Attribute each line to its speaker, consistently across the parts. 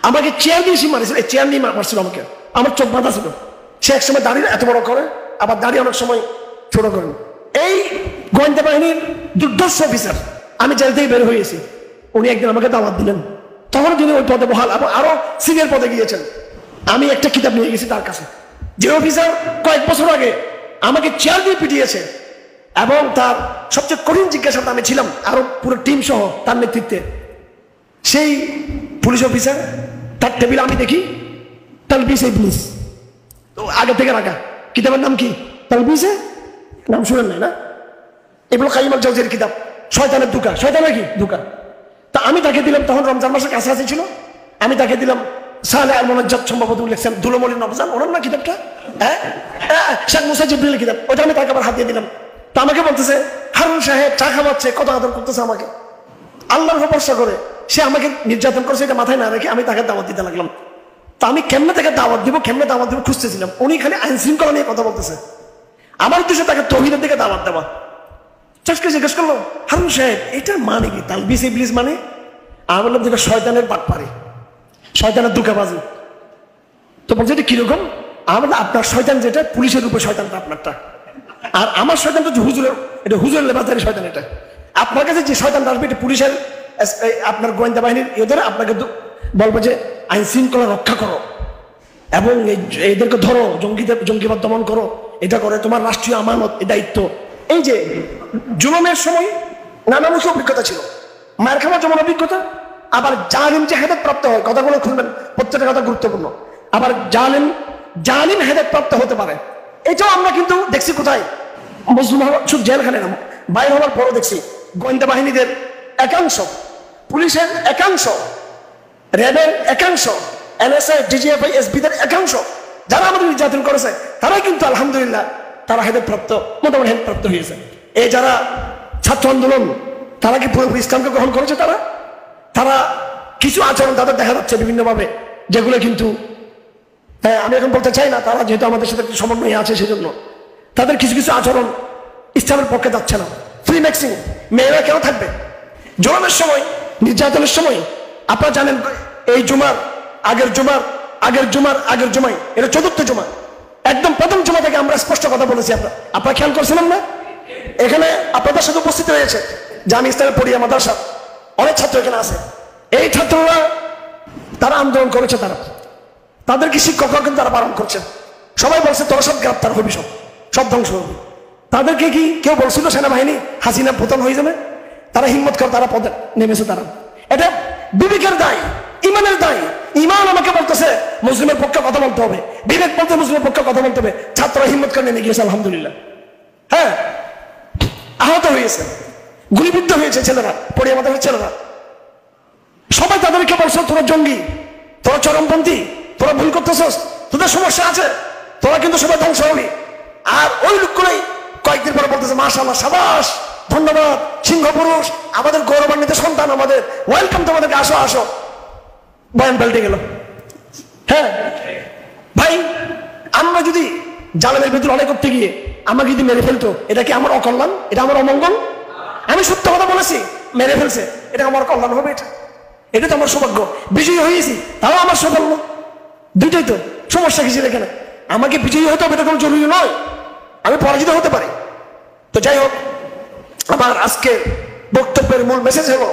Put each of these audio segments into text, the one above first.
Speaker 1: আমাকে চেয়ার দিয়ে সে মারিছিল, এই চেয়ার নিয়ে মারছিল আমাকে। আমার চোখ বাঁধা ছিল। সে একসময় দাঁড়িয়ে এত বড় করে, আবার দাঁড়িয়ে অনেক সময় ছোট করেন। এই গোয়েন্দা বাহিনীর দুর্ধর্ষ অফিসার, আমি জেল থেকে বের হয়েছি, উনি একদিন আমাকে দাওয়াত দিলেন। তখন তিনি ওই পদে বহাল এবং আরো সিনিয়র পদে গিয়েছেন। আমি একটা কিতাব নিয়ে গেছি তার কাছে, যে অফিসার কয়েক বছর আগে আমাকে চেয়ার দিয়ে পিটিয়েছে এবং তার সবচেয়ে কঠিন জিজ্ঞাসাটা আমি ছিলাম, আরো পুরো টিম সহ তার নেতৃত্বে। সেই পুলিশ অফিসার, তার টেবিল আমি দেখি তালবিসে ইবলিস, তো আগে থেকে রাখা। কিতাবের নাম কি? তালবিসে, নাম শুনেন নাই না? ইবনুল কাইয়িম আল জাওজির কিতাব, শয়তানের ধোঁকা। শয়তানের কি? ধোঁকা। তা আমি তাকে দিলাম, তখন রমজান মাসের কাছাকাছি ছিল, আমি তাকে দিলাম সালে আল মুনাজ্জাত, সম্ভবত লিখছেন দুলমলি নবজান, ওনার না কিতাবটা, হ্যাঁ শেখ মুসা জিবরিলের কিতাব, ওটা আমি তাকে আবার হাত দিয়ে দিলাম। তা আমাকে বলতেছে, হারুন সাহেব চা খাওয়াচ্ছে, কত আদর করতেছে আমাকে, আল্লাহর ভরসা করে। সে আমাকে নির্যাতন করছে, এটা মাথায় না রেখে আমি তাকে দাওয়াত দিতে লাগলাম। তা আমি কেমনে তাকে দাওয়াত দিব, কেমনে দাওয়াত দিব খুঁজতেছিলাম। উনি খালি আইন শৃঙ্খলা নিয়ে কথা বলতেছে, আমার উদ্দেশ্যে তাকে তৌহিদের দিকে দাওয়াত দেওয়া। চাষকে জিজ্ঞেস করলো, হারুন সাহেব এটার মানে কি? তালবিস ইবলিস মানে? আমি বললাম যেটা শয়তানের বাটপারি, শয়তানের ধোঁকাবাজি। তো বলছে এটা কিরকম? আমার আপনার শয়তান যেটা, পুলিশের উপর শয়তানটা আপনারটা, আর আমার শয়তানটা হচ্ছে হুজুরের, এটা হুজুরের লেবাসদারি শয়তান। এটা আপনার কাছে যে শয়তানটা আসবে, এটা পুলিশের, আপনার গোয়েন্দা বাহিনীর এদের আপনাকে বলবো যে আইন শৃঙ্খলা রক্ষা করো এবং এদেরকে ধরো, জঙ্গিবাদ দমন করো, এটা করে তোমার রাষ্ট্রীয় আমানত, এই দায়িত্ব। এই যে জুলুমের সময় নানামুখী অভিজ্ঞতা ছিল, মায়ের খাওয়ার যেমন অভিজ্ঞতা, আবার জালিম যে হেদায়েত প্রাপ্ত হয়, কথাগুলো খুলবেন, প্রত্যেকটা কথা গুরুত্বপূর্ণ। আবার জালিম হেদায়েত প্রাপ্ত হতে পারে, এটাও আমরা কিন্তু দেখছি কোথায়? মুসলিম হওয়ার শুধু জেলখানে না, বাইরে হওয়ার পরও দেখছি গোয়েন্দা বাহিনীদের একাংশ, পুলিশের একাংশ, র্যাবের একাংশ, এনএসআই, ডিজিএফআই, এসবিদের একাংশ, যারা আমাদের নির্যাতন করেছে, তারাই কিন্তু আলহামদুলিল্লাহ তারা হেদায়েতপ্রাপ্ত, মোটামুটি হেদায়েতপ্রাপ্ত হয়েছে। এই যারা ছাত্র আন্দোলন, তারা কি পুরোপুরি ইসলামকে গ্রহণ করেছে? তারা কিছু আচরণ তাদের দেখা যাচ্ছে বিভিন্নভাবে, যেগুলো কিন্তু আমি এখন বলতে চাই না, তারা যেহেতু আমাদের সাথে সমন্বয় আছে, সেজন্য তাদের কিছু কিছু আচরণ ইসলামের পক্ষে যাচ্ছে না। ফ্রি ম্যাক্সিং, মেয়েরা কেন থাকবে? জুলুমের সময়, নির্যাতনের সময় আপনারা জানেন, এই আগের জুমায়, এটা ৪র্থ জুমা, একদম প্রথম জুমা থেকে আমরা স্পষ্ট কথা বলেছি। আপনারা খেয়াল করছিলেন না? এখানে আপনাদের সাথে উপস্থিত হয়েছে জামি ইসলামের পড়িয়া মাদ্রাসা, অনেক ছাত্র এখানে আছে। এই ছাত্ররা তারা আন্দোলন করেছে, তাদেরকে শিক্ষকরা কিন্তু তারা বারণ করছেন। সবাই বলছে তোরা সব গ্রেপ্তার হবি, সব ধ্বংস হবে। তাদেরকে কি কেউ বলছিল সেনাবাহিনী হাসিনা পতন হয়ে যাবে? তারা হিম্মত করে তারা পদে নেমেছে। তারা, এটা বিবেকের দায়, ইমানের দায়। ইমান আমাকে বলতেছে মুসলিমের পক্ষে কথা বলতে হবে, বিবেক বলতে মুসলিমের পক্ষে কথা বলতে হবে। ছাত্ররা হিম্মত করে নেমে গিয়েছে আলহামদুলিল্লাহ। হ্যাঁ, আহত হয়েছে, গুলিবিদ্ধ হয়েছে ছেলেরা, পড়ে আমাদের ছেলেরা। সবাই তাদেরকে বলছে তোরা জঙ্গি, তোরা চরমপন্থী, তোরা ভুল করতেছস, তোদের সমস্যা আছে, তোরা কিন্তু সবাই ধ্বংস হবি। আর ওই লোকগুলোই কয়েকদিন পরে বলতেছে মাশাআল্লাহ, সাবাস, ধন্যবাদ, সিংহ পুরুষ, আমাদের গৌরবান্বিত সন্তান, আমাদের ওয়েলকাম, তোমাদেরকে আসো আসো। বয়ান পাল্টে গেল। হ্যাঁ ভাই, আমরা যদি জালেমের ভিতরে অনেক করতে গিয়ে আমাকে যদি মেরে ফেলতো, এটা কি আমার অকল্যাণ? এটা আমার অমঙ্গল? আমি সত্য কথা বলেছি, মেরে ফেলছে, এটা আমার কল্যাণ হবে? এটা তো আমার সৌভাগ্য। বিজয়ী হয়েছি, তাও আমার সৌভাগ্য। দুইটাই তো, সমস্যা কিছু এখানে। আমাকে বিজয়ী হতে হবে এটা কোনো জরুরি নয়, আমি পরাজিত হতে পারি। তো যাই হোক, আমার আজকে বক্তব্যের মূল মেসেজ হলো,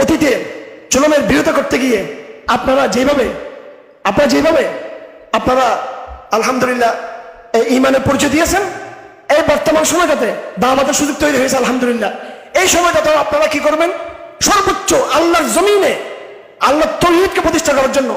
Speaker 1: অতীতে জুলুমের বিরোধিতা করতে গিয়ে আপনারা যেভাবে আলহামদুলিল্লাহ এই ঈমানের পরিচয় দিয়েছেন, এই বর্তমান সময়টাতে দাওয়াতের সুযোগ তৈরি হয়েছে আলহামদুলিল্লাহ। এই সময়টাতে আপনারা কি করবেন? সর্বোচ্চ আল্লাহর জমিনে আল্লাহর তাওহীদকে প্রতিষ্ঠা করার জন্য